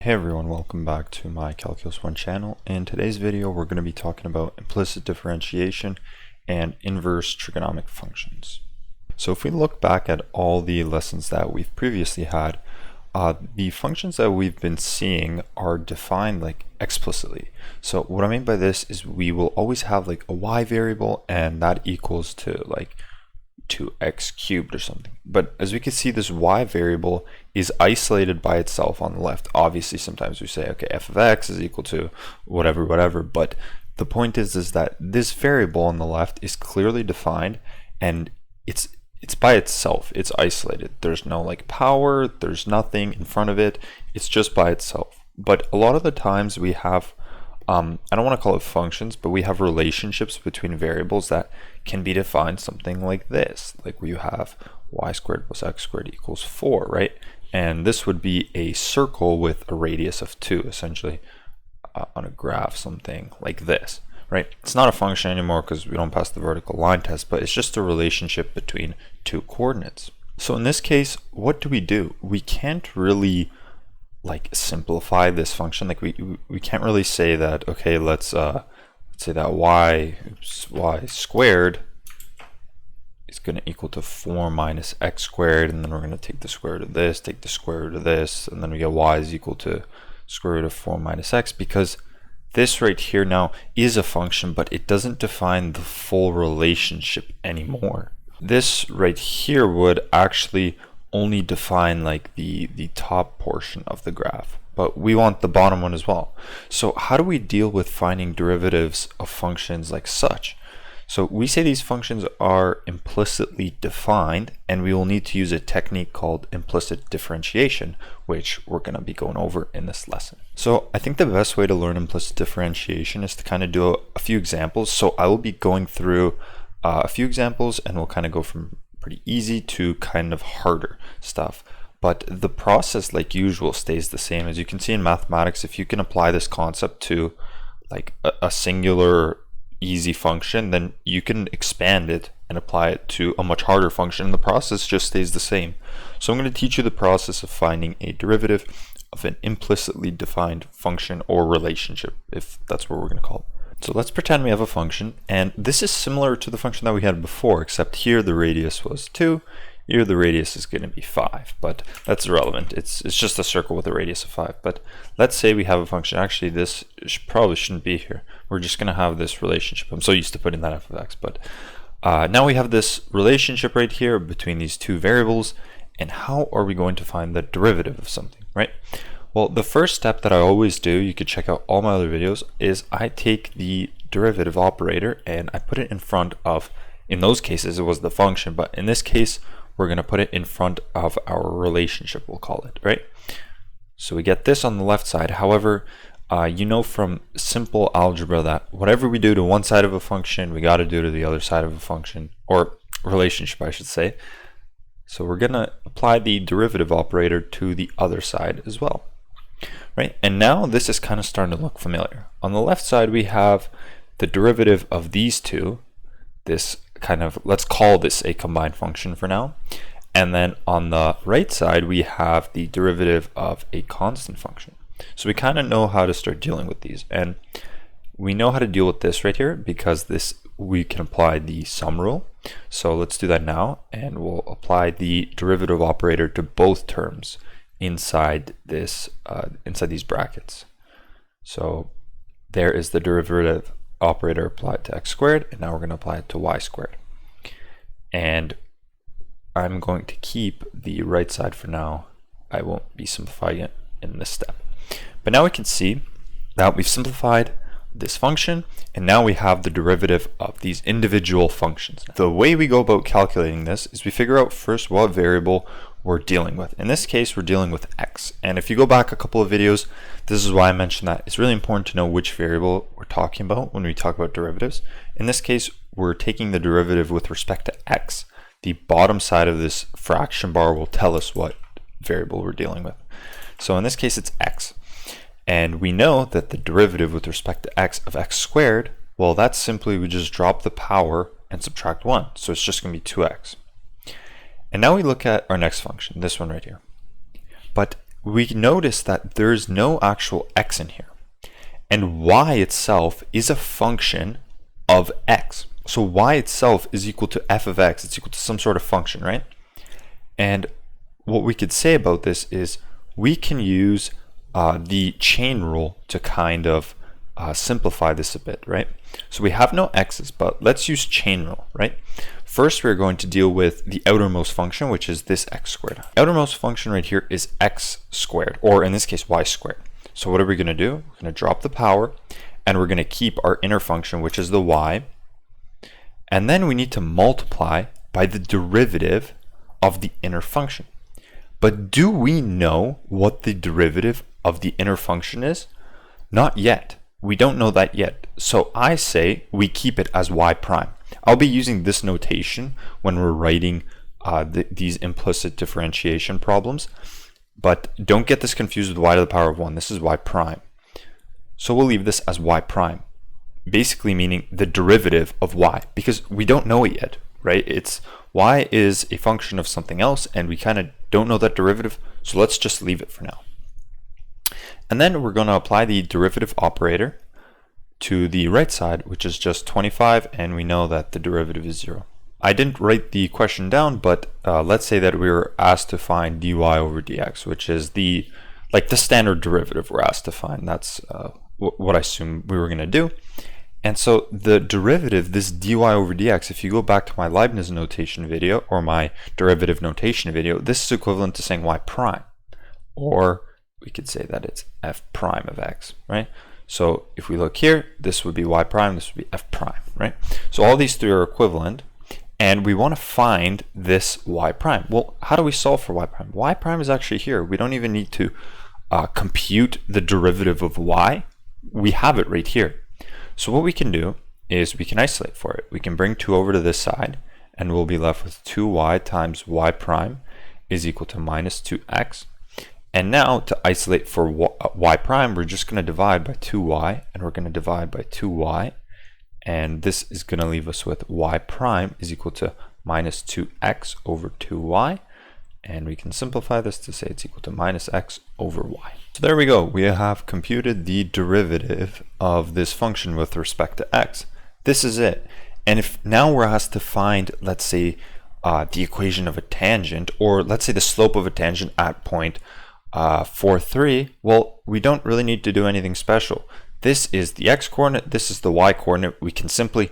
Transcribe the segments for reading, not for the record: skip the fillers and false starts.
Hey everyone, welcome back to my Calculus 1 channel. In today's video we're going to be talking about implicit differentiation and inverse trigonometric functions. So if we look back at all the lessons that we've previously had, the functions that we've been seeing are defined like explicitly. So what I mean by this is we will always have like a y variable and that equals to like 2x cubed or something. But as we can see, this y variable is isolated by itself on the left. Obviously, sometimes we say, okay, f of x is equal to whatever, but the point is that this variable on the left is clearly defined and it's by itself. It's isolated. There's no like power, there's nothing in front of it. It's just by itself. But a lot of the times we have I don't want to call it functions, but we have relationships between variables that can be defined something like this, like where you have y squared plus x squared equals 4, right? And this would be a circle with a radius of 2, essentially, on a graph, something like this, right? It's not a function anymore because we don't pass the vertical line test, but it's just a relationship between two coordinates. So in this case, what do? We can't really like simplify this function. Like we can't really say that, okay, let's say that y squared is going to equal to 4 minus x squared, and then we're going to take the square root of this, take the square root of this, and then we get y is equal to square root of 4 minus x, because this right here now is a function, but it doesn't define the full relationship anymore. This right here would actually only define like the top portion of the graph, but we want the bottom one as well. So how do we deal with finding derivatives of functions like such? So we say these functions are implicitly defined, and we will need to use a technique called implicit differentiation, which we're going to be going over in this lesson. So I think the best way to learn implicit differentiation is to kind of do a few examples. So I will be going through a few examples, and we'll kind of go from pretty easy to kind of harder stuff, but the process, like usual, stays the same. As you can see in mathematics, if you can apply this concept to like a singular easy function, then you can expand it and apply it to a much harder function, and the process just stays the same. So I'm going to teach you the process of finding a derivative of an implicitly defined function or relationship, if that's what we're going to call it. So let's pretend we have a function, and this is similar to the function that we had before, except here the radius was 2, here the radius is going to be 5, but that's irrelevant. It's just a circle with a radius of 5. But let's say we have a function. Actually, this probably shouldn't be here. We're just going to have this relationship. I'm so used to putting that f of x, but now we have this relationship right here between these two variables, and how are we going to find the derivative of something, right? Well, the first step that I always do, you could check out all my other videos, is I take the derivative operator and I put it in front of, in those cases it was the function, but in this case we're going to put it in front of our relationship, we'll call it, right? So we get this on the left side. However, you know from simple algebra that whatever we do to one side of a function, we got to do to the other side of a function, or relationship I should say. So we're going to apply the derivative operator to the other side as well. Right, and now this is kind of starting to look familiar. On the left side we have the derivative of these two, this kind of, let's call this a combined function for now, and then on the right side we have the derivative of a constant function. So we kind of know how to start dealing with these, and we know how to deal with this right here because this we can apply the sum rule. So let's do that now, and we'll apply the derivative operator to both terms inside this inside these brackets. So there is the derivative operator applied to x squared, and now we're going to apply it to y squared. And I'm going to keep the right side for now. I won't be simplifying it in this step. But now we can see that we've simplified this function, and now we have the derivative of these individual functions. The way we go about calculating this is we figure out first what variable we're dealing with. In this case, we're dealing with x. And if you go back a couple of videos, this is why I mentioned that it's really important to know which variable we're talking about when we talk about derivatives. In this case, we're taking the derivative with respect to x. The bottom side of this fraction bar will tell us what variable we're dealing with. So in this case, it's x. And we know that the derivative with respect to x of x squared, well, that's simply we just drop the power and subtract 1. So it's just going to be 2x. And now we look at our next function, this one right here. But we notice that there's no actual x in here. And y itself is a function of x. So y itself is equal to f of x. It's equal to some sort of function, right? And what we could say about this is we can use the chain rule to kind of simplify this a bit, right? So we have no x's, but let's use chain rule, right? First, we're going to deal with the outermost function, which is this x squared. Outermost function right here is x squared, or in this case, y squared. So what are we going to do? We're going to drop the power, and we're going to keep our inner function, which is the y. And then we need to multiply by the derivative of the inner function. But do we know what the derivative of the inner function is? Not yet. We don't know that yet. So I say we keep it as y prime. I'll be using this notation when we're writing these implicit differentiation problems. But don't get this confused with y to the power of 1. This is y prime. So we'll leave this as y prime, basically meaning the derivative of y, because we don't know it yet, right? It's y is a function of something else, and we kind of don't know that derivative, so let's just leave it for now. And then we're going to apply the derivative operator to the right side, which is just 25, and we know that the derivative is 0. I didn't write the question down, but let's say that we were asked to find dy over dx, which is the standard derivative we're asked to find. That's what I assume we were going to do. And so the derivative, this dy over dx, if you go back to my Leibniz notation video or my derivative notation video, this is equivalent to saying y prime, or we could say that it's f prime of x, right? So if we look here, this would be y prime, this would be f prime, right? So all these three are equivalent, and we want to find this y prime. Well, how do we solve for y prime? Y prime is actually here. We don't even need to compute the derivative of y. We have it right here. So what we can do is we can isolate for it. We can bring 2 over to this side, and we'll be left with 2y times y prime is equal to minus 2x. And now to isolate for y prime, we're just going to divide by 2y, and we're going to divide by 2y. And this is going to leave us with y prime is equal to minus 2x over 2y. And we can simplify this to say it's equal to minus x over y. So there we go. We have computed the derivative of this function with respect to x. This is it. And if now we're asked to find, let's say, the equation of a tangent, or let's say the slope of a tangent at point 4, 3, well, we don't really need to do anything special. This is the x coordinate, this is the y coordinate. We can simply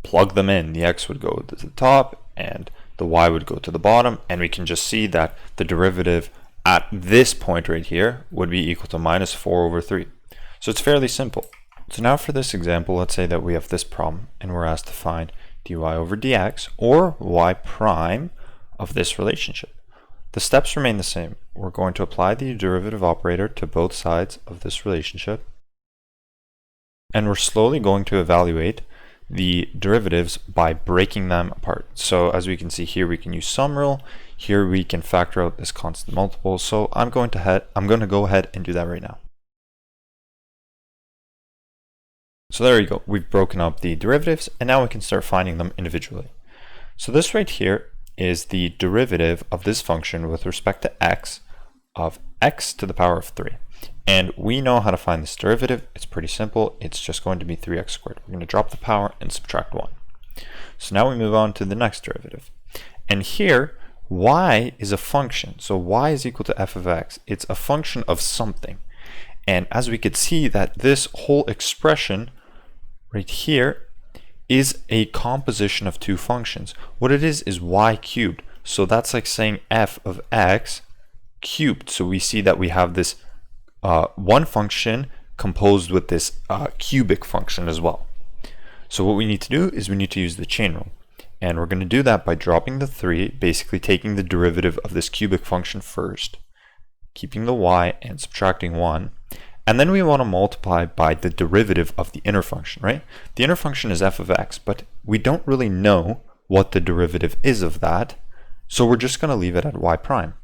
plug them in. The x would go to the top and the y would go to the bottom, and we can just see that the derivative at this point right here would be equal to minus 4 over 3. So it's fairly simple. So now for this example, let's say that we have this problem and we're asked to find dy over dx or y prime of this relationship. The steps remain the same. We're going to apply the derivative operator to both sides of this relationship, and we're slowly going to evaluate the derivatives by breaking them apart. So as we can see here, we can use sum rule. Here we can factor out this constant multiple. So I'm going to go ahead and do that right now. So there you go. We've broken up the derivatives, and now we can start finding them individually. So this right here is the derivative of this function with respect to x of x to the power of 3. And we know how to find this derivative. It's pretty simple. It's just going to be 3x squared. We're going to drop the power and subtract 1. So now we move on to the next derivative. And here, y is a function. So y is equal to f of x. It's a function of something. And as we could see, that this whole expression right here is a composition of two functions. What it is y cubed. So that's like saying f of x cubed. So we see that we have this one function composed with this cubic function as well. So what we need to do is we need to use the chain rule. And we're going to do that by dropping the 3, basically taking the derivative of this cubic function first, keeping the y and subtracting 1. And then we want to multiply by the derivative of the inner function, right? The inner function is f of x, but we don't really know what the derivative is of that. So we're just going to leave it at y prime.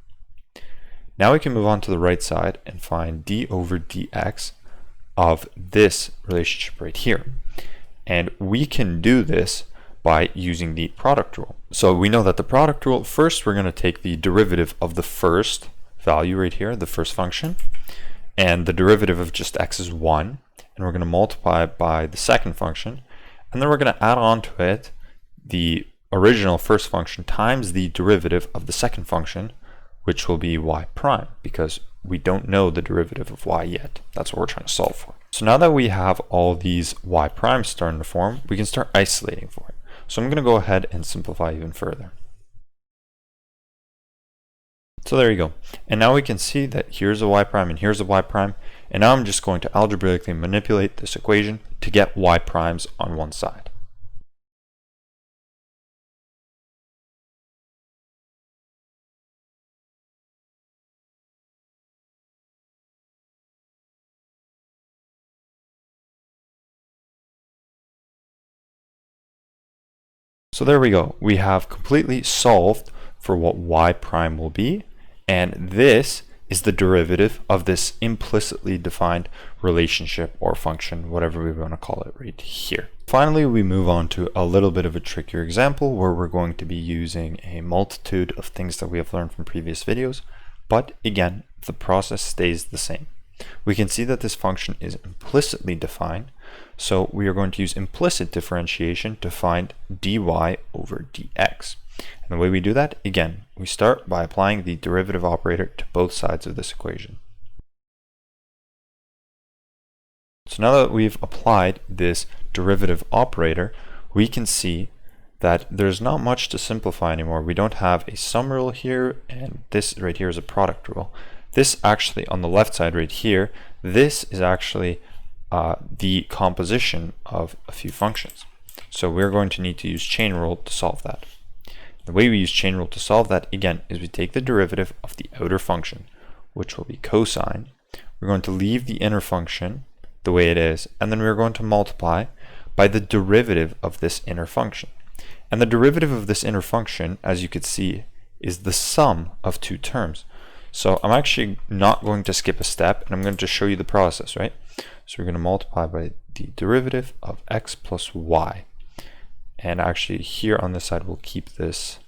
Now we can move on to the right side and find d over dx of this relationship right here. And we can do this by using the product rule. So we know that the product rule, first we're going to take the derivative of the first value right here, the first function, and the derivative of just x is 1, and we're going to multiply it by the second function, and then we're going to add on to it the original first function times the derivative of the second function, which will be y prime, because we don't know the derivative of y yet. That's what we're trying to solve for. So now that we have all these y primes starting to form, we can start isolating for it. So I'm going to go ahead and simplify even further. So there you go. And now we can see that here's a y prime and here's a y prime. And now I'm just going to algebraically manipulate this equation to get y primes on one side. So there we go. We have completely solved for what y prime will be, and this is the derivative of this implicitly defined relationship or function, whatever we want to call it right here. Finally, we move on to a little bit of a trickier example where we're going to be using a multitude of things that we have learned from previous videos, but again, the process stays the same. We can see that this function is implicitly defined, so we are going to use implicit differentiation to find dy over dx. And the way we do that, again, we start by applying the derivative operator to both sides of this equation. So now that we've applied this derivative operator, we can see that there's not much to simplify anymore. We don't have a sum rule here, and this right here is a product rule. This actually, on the left side right here, this is actually the composition of a few functions. So we're going to need to use chain rule to solve that. The way we use chain rule to solve that, again, is we take the derivative of the outer function, which will be cosine. We're going to leave the inner function the way it is, and then we're going to multiply by the derivative of this inner function. And the derivative of this inner function, as you could see, is the sum of two terms. So I'm actually not going to skip a step, and I'm going to show you the process, right? So we're going to multiply by the derivative of x plus y. And actually here on this side, we'll keep this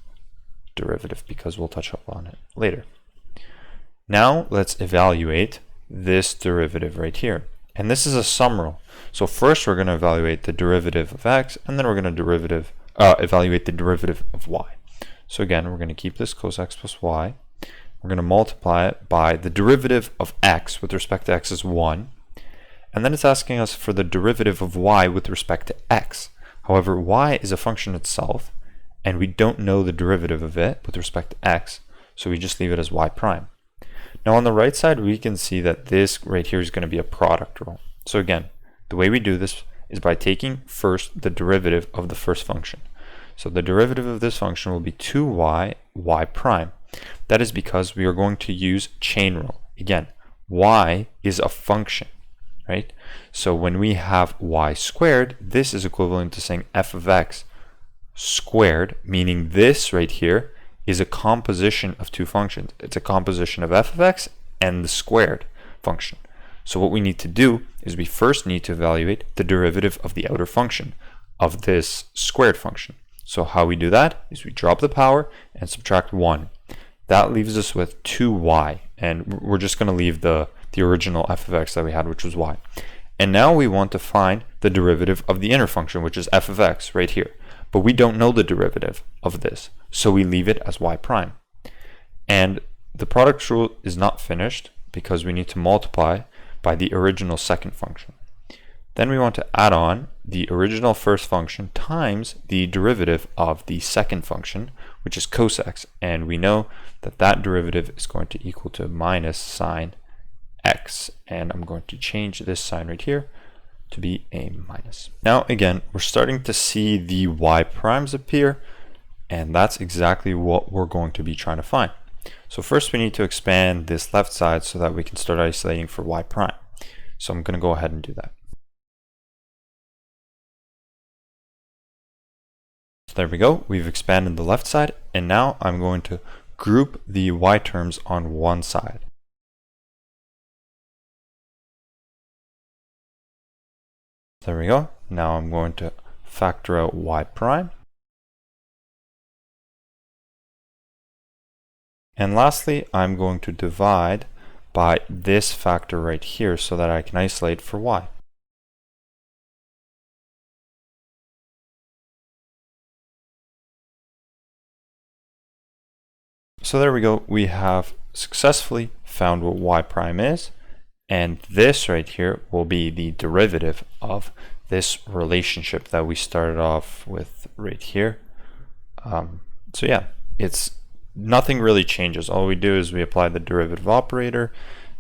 derivative because we'll touch up on it later. Now let's evaluate this derivative right here. And this is a sum rule. So first we're going to evaluate the derivative of x, and then we're going to evaluate the derivative of y. So again, we're going to keep this cos x plus y. We're going to multiply it by the derivative of x with respect to x is 1. And then it's asking us for the derivative of y with respect to x. However, y is a function itself, and we don't know the derivative of it with respect to x, so we just leave it as y prime. Now on the right side, we can see that this right here is going to be a product rule. So again, the way we do this is by taking first the derivative of the first function. So the derivative of this function will be 2y, y prime. That is because we are going to use chain rule. Again, y is a function, right? So when we have y squared, this is equivalent to saying f of x squared, meaning this right here is a composition of two functions. It's a composition of f of x and the squared function. So what we need to do is we first need to evaluate the derivative of the outer function of this squared function. So how we do that is we drop the power and subtract 1. That leaves us with 2y, and we're just going to leave the original f of x that we had, which was y. And now we want to find the derivative of the inner function, which is f of x right here. But we don't know the derivative of this, so we leave it as y prime. And the product rule is not finished because we need to multiply by the original second function. Then we want to add on the original first function times the derivative of the second function, which is cos x, and we know that that derivative is going to equal to minus sine x, and I'm going to change this sign right here to be a minus. Now again, we're starting to see the y primes appear, and that's exactly what we're going to be trying to find. So first we need to expand this left side so that we can start isolating for y prime. So I'm going to go ahead and do that. So there we go, we've expanded the left side, and now I'm going to group the y terms on one side. There we go. Now I'm going to factor out y prime. And lastly, I'm going to divide by this factor right here so that I can isolate for y. So there we go. We have successfully found what y prime is, and this right here will be the derivative of this relationship that we started off with right here. So yeah, it's nothing really changes. All we do is we apply the derivative operator,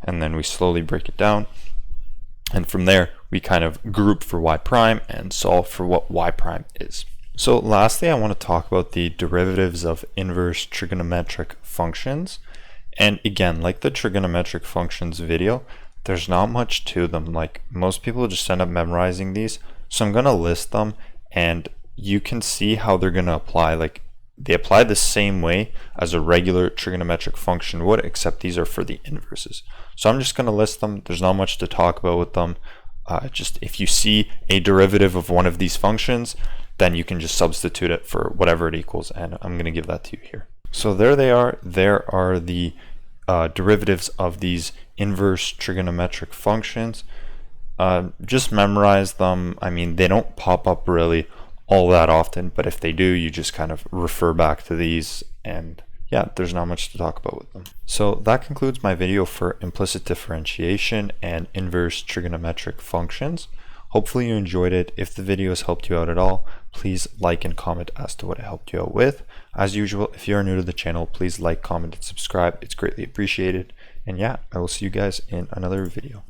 and then we slowly break it down. And from there, we kind of group for y prime and solve for what y prime is. So lastly, I want to talk about the derivatives of inverse trigonometric functions. And again, like the trigonometric functions video, there's not much to them. Like most people just end up memorizing these. So I'm going to list them, and you can see how they're going to apply. Like they apply the same way as a regular trigonometric function would, except these are for the inverses. So I'm just going to list them. There's not much to talk about with them. Just if you see a derivative of one of these functions, then you can just substitute it for whatever it equals, and I'm going to give that to you here. So there they are. There are the derivatives of these inverse trigonometric functions. Just memorize them. I mean, they don't pop up really all that often, but if they do, you just kind of refer back to these, and yeah, there's not much to talk about with them. So that concludes my video for implicit differentiation and inverse trigonometric functions. Hopefully you enjoyed it. If the video has helped you out at all, please like and comment as to what it helped you out with. As usual, if you are new to the channel, please like, comment, and subscribe. It's greatly appreciated. And yeah, I will see you guys in another video.